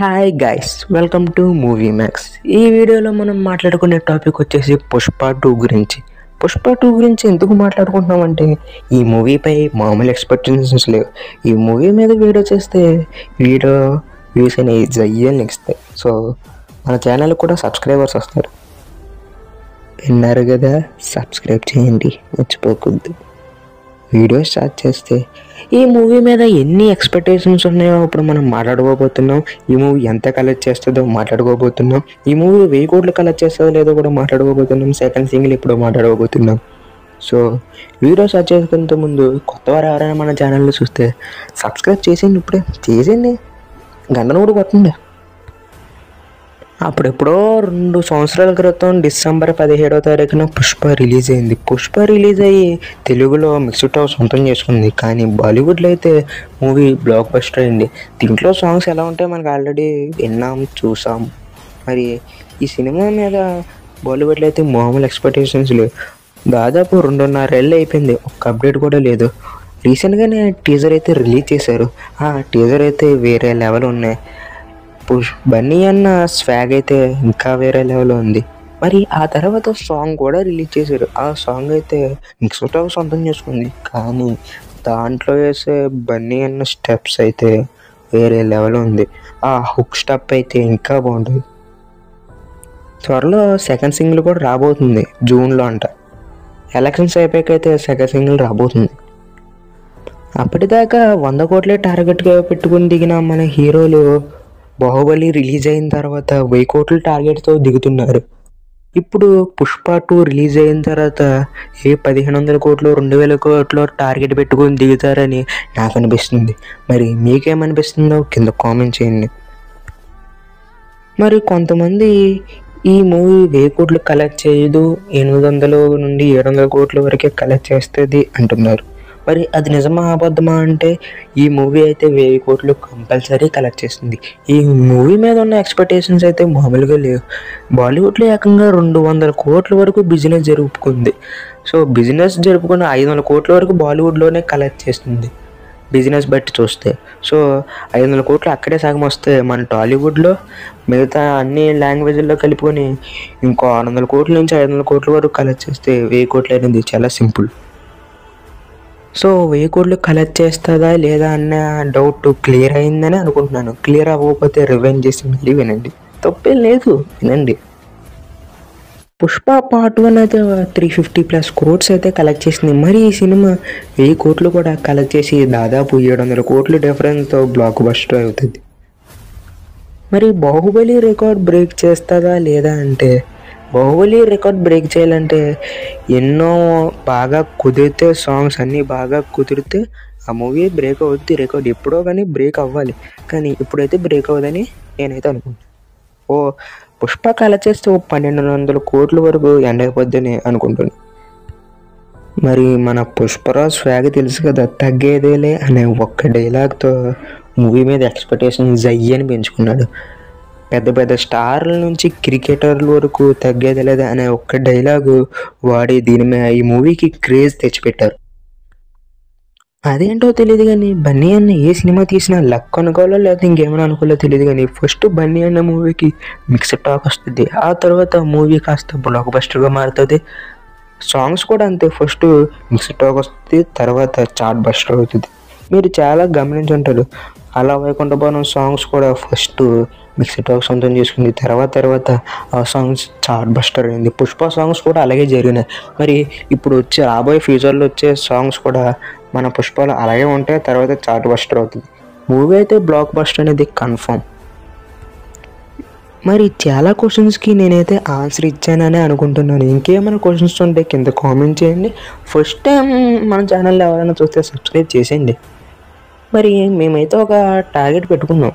Hi guys, welcome to movie max. ఈ వీడియోలో మనం మాట్లాడుకునే టాపిక్ వచ్చేసి పుష్ప 2 గురించి. పుష్ప 2 గురించి ఎందుకు మాట్లాడుకుంటున్నామంటే ఈ మూవీపై మామూలు ఎక్స్పెక్టేషన్స్ లేవు. ఈ మూవీ మీద వీడియో చేస్తే వీడియో వ్యూస్ అనేవి జయ్యని ఇస్తాయి. సో మన ఛానల్ కూడా సబ్స్క్రైబర్స్ వస్తారు. విన్నారు కదా, సబ్స్క్రైబ్ చేయండి, మర్చిపోకూడదు. వీడియో స్టార్ట్ చేస్తే ఈ మూవీ మీద ఎన్ని ఎక్స్పెక్టేషన్స్ ఉన్నాయో ఇప్పుడు మనం మాట్లాడుకోబోతున్నాం. ఈ మూవీ ఎంత కలెక్ట్ చేస్తుందో మాట్లాడుకోబోతున్నాం. ఈ మూవీ 1000 కోట్లు కలెక్ట్ చేస్తుందో లేదో కూడా మాట్లాడుకోబోతున్నాం. సెకండ్ సింగిల్ ఇప్పుడు మాట్లాడుకోబోతున్నాం. సో వీడియో స్టార్ట్ చేసుకునే ముందు కొత్త వారు ఎవరైనా మన ఛానల్ని చూస్తే సబ్స్క్రైబ్ చేసేయండి, ఇప్పుడే చేసేయండి, గంటను కూడా కొట్టండి. అప్పుడెప్పుడో 2 సంవత్సరాల క్రితం డిసెంబర్ 17వ తారీఖున పుష్ప రిలీజ్ అయింది. పుష్ప రిలీజ్ అయ్యి తెలుగులో మిక్స్డ్ టాక్ సొంతం చేసుకుంది. కానీ బాలీవుడ్లో అయితే మూవీ బ్లాక్ బస్టర్ అయింది. దీంట్లో సాంగ్స్ ఎలా ఉంటాయో మనకు ఆల్రెడీ విన్నాం, చూసాం. మరి ఈ సినిమా మీద బాలీవుడ్లో అయితే మామూలు ఎక్స్పెక్టేషన్స్ లేవు. దాదాపు 2.5 ఏళ్ళు అయిపోయింది, ఒక్క అప్డేట్ కూడా లేదు. రీసెంట్గానే టీజర్ అయితే రిలీజ్ చేశారు. ఆ టీజర్ అయితే వేరే లెవెల్ ఉన్నాయి. బన్నీ అన్న స్వాగ్ అయితే ఇంకా వేరే లెవెల్ ఉంది. మరి ఆ తర్వాత సాంగ్ కూడా రిలీజ్ చేశారు. ఆ సాంగ్ అయితే మిక్స్డ్ టాక్ సొంతం చేసుకుంది. కానీ దాంట్లో వేసే బన్నీ అన్న స్టెప్స్ అయితే వేరే లెవెల్ ఉంది. ఆ హుక్ స్టెప్ అయితే ఇంకా బాగుంటుంది. త్వరలో సెకండ్ సింగిల్ కూడా రాబోతుంది, జూన్లో అంట. ఎలక్షన్స్ అయిపోయాకైతే సెకండ్ సింగిల్ రాబోతుంది. అప్పటిదాకా 100 కోట్లే టార్గెట్గా పెట్టుకుని దిగిన మన హీరోలు బాహుబలి రిలీజ్ అయిన తర్వాత 1000 కోట్ల టార్గెట్తో దిగుతున్నారు. ఇప్పుడు పుష్ప 2 రిలీజ్ అయిన తర్వాత 1500 కోట్లు 2000 కోట్లు టార్గెట్ పెట్టుకొని దిగుతారని నాకు అనిపిస్తుంది. మరి మీకేమనిపిస్తుందో కింద కామెంట్ చేయండి. మరి కొంతమంది ఈ మూవీ 1000 కోట్లు కలెక్ట్ చేయదు, 800 నుండి 700 కోట్ల వరకే కలెక్ట్ చేస్తుంది అంటున్నారు. మరి అది నిజమా అబద్ధమా అంటే ఈ మూవీ అయితే 1000 కోట్లు కంపల్సరీ కలెక్ట్ చేస్తుంది. ఈ మూవీ మీద ఉన్న ఎక్స్పెక్టేషన్స్ అయితే మామూలుగా లేవు. బాలీవుడ్లో ఏకంగా 200 కోట్ల వరకు బిజినెస్ జరుపుకుంది. సో బిజినెస్ జరుపుకున్న 500 కోట్ల వరకు బాలీవుడ్లోనే కలెక్ట్ చేస్తుంది బిజినెస్ బట్టి చూస్తే. సో 500 కోట్లు అక్కడే సగం వస్తే మన టాలీవుడ్లో మిగతా అన్ని లాంగ్వేజ్ల్లో కలుపుకొని ఇంకో 600 కోట్ల నుంచి 500 కోట్ల వరకు కలెక్ట్ చేస్తే 1000 కోట్లు అనేది చాలా సింపుల్. సో 1000 కోట్లు కలెక్ట్ చేస్తుందా లేదా అన్న డౌట్ క్లియర్ అయిందని అనుకుంటున్నాను. క్లియర్ అవ్వకపోతే రివెంజ్ చేసి మళ్ళీ వినండి, తప్పేం లేదు, వినండి. పుష్ప పార్ట్ 1 అయితే 350+ క్రోడ్స్ అయితే కలెక్ట్ చేసింది. మరి ఈ సినిమా 1000 కోట్లు కూడా కలెక్ట్ చేసి దాదాపు 700 కోట్లు డిఫరెన్స్తో బ్లాక్ బస్టర్ అవుతుంది. మరి బాహుబలి రికార్డ్ బ్రేక్ చేస్తుందా లేదా అంటే బాహుబలి రికార్డ్ బ్రేక్ చేయాలంటే ఎన్నో బాగా కుదిరితే, సాంగ్స్ అన్నీ బాగా కుదిరితే ఆ మూవీ బ్రేక్ అవుద్ది. రికార్డ్ ఎప్పుడో కానీ బ్రేక్ అవ్వాలి, కానీ ఇప్పుడైతే బ్రేక్ అవ్వదని నేనైతే అనుకుంటున్నాను. పుష్ప కలెక్ట్ చేస్తే 1200 కోట్ల వరకు ఎండ్ అయిపోద్దని అనుకుంటున్నాను. మరి మన పుష్పరాజ్ స్వాగ్ తెలుసు కదా, తగ్గేదేలే అనే ఒక్క డైలాగ్తో మూవీ మీద ఎక్స్పెక్టేషన్ జయ్యని పెంచుకున్నాడు. పెద్ద పెద్ద స్టార్ల నుంచి క్రికెటర్ల వరకు తగ్గేది లేదా అనే ఒక్క డైలాగు వాడి దీని మీద ఈ మూవీకి క్రేజ్ తెచ్చిపెట్టారు. అదేంటో తెలియదు కానీ బన్నీ అన్న ఏ సినిమా తీసినా లక్ అనుకోవాలో లేదా ఇంకేమైనా అనుకోవాలో తెలియదు కానీ ఫస్ట్ బన్నీ అన్న మూవీకి మిక్స్డ్ టాక్ వస్తుంది. ఆ తర్వాత మూవీ కాస్త బ్లాక్ బస్టర్గా మారుతుంది. సాంగ్స్ కూడా అంతే, ఫస్ట్ మిక్స్డ్ టాక్ వస్తుంది, తర్వాత చార్ట్ బస్టర్ అవుతుంది. మీరు చాలా గమనించుంటారు, అలా వైకుంఠపురం సాంగ్స్ కూడా ఫస్ట్ మిక్స్డ్ టాక్ సొంతం చేసుకుంది, తర్వాత ఆ సాంగ్స్ చార్ట్ బస్టర్ అయింది. పుష్ప సాంగ్స్ కూడా అలాగే జరిగినాయి. మరి ఇప్పుడు వచ్చే రాబోయే ఫ్యూచర్లో వచ్చే సాంగ్స్ కూడా మన పుష్పలో అలాగే ఉంటాయి, తర్వాత చార్ట్ బస్టర్ అవుతుంది. మూవీ అయితే బ్లాక్ బస్టర్ అనేది కన్ఫర్మ్. మరి చాలా క్వశ్చన్స్కి నేనైతే ఆన్సర్ ఇచ్చానని అనుకుంటున్నాను. ఇంకేమైనా క్వశ్చన్స్ ఉంటే కింద కామెంట్ చేయండి. ఫస్ట్ టైం మన ఛానల్ ఎవరైనా చూస్తే సబ్స్క్రైబ్ చేసేయండి. మరి మేమైతే ఒక టార్గెట్ పెట్టుకున్నాం,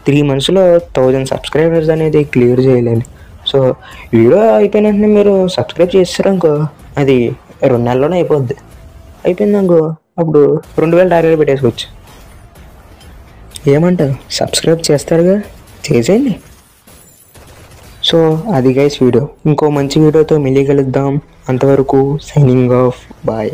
3 monthsలో 1000 సబ్స్క్రైబర్స్ అనేది క్లియర్ చేయాలని. సో వీడియో అయిపోయిన వెంటనే మీరు సబ్స్క్రైబ్ చేస్తారనుకో, అది 2 నెలల్లోనే అయిపోద్ది. అయిపోయిందనుకో అప్పుడు 2000 టార్గెట్ పెట్టేసుకోవచ్చు. ఏమంటారు, సబ్స్క్రైబ్ చేస్తారుగా, చేసేయండి. సో అది గైస్ వీడియో. ఇంకో మంచి వీడియోతో మళ్ళీ కలుద్దాం. అంతవరకు సైనింగ్ ఆఫ్, బాయ్.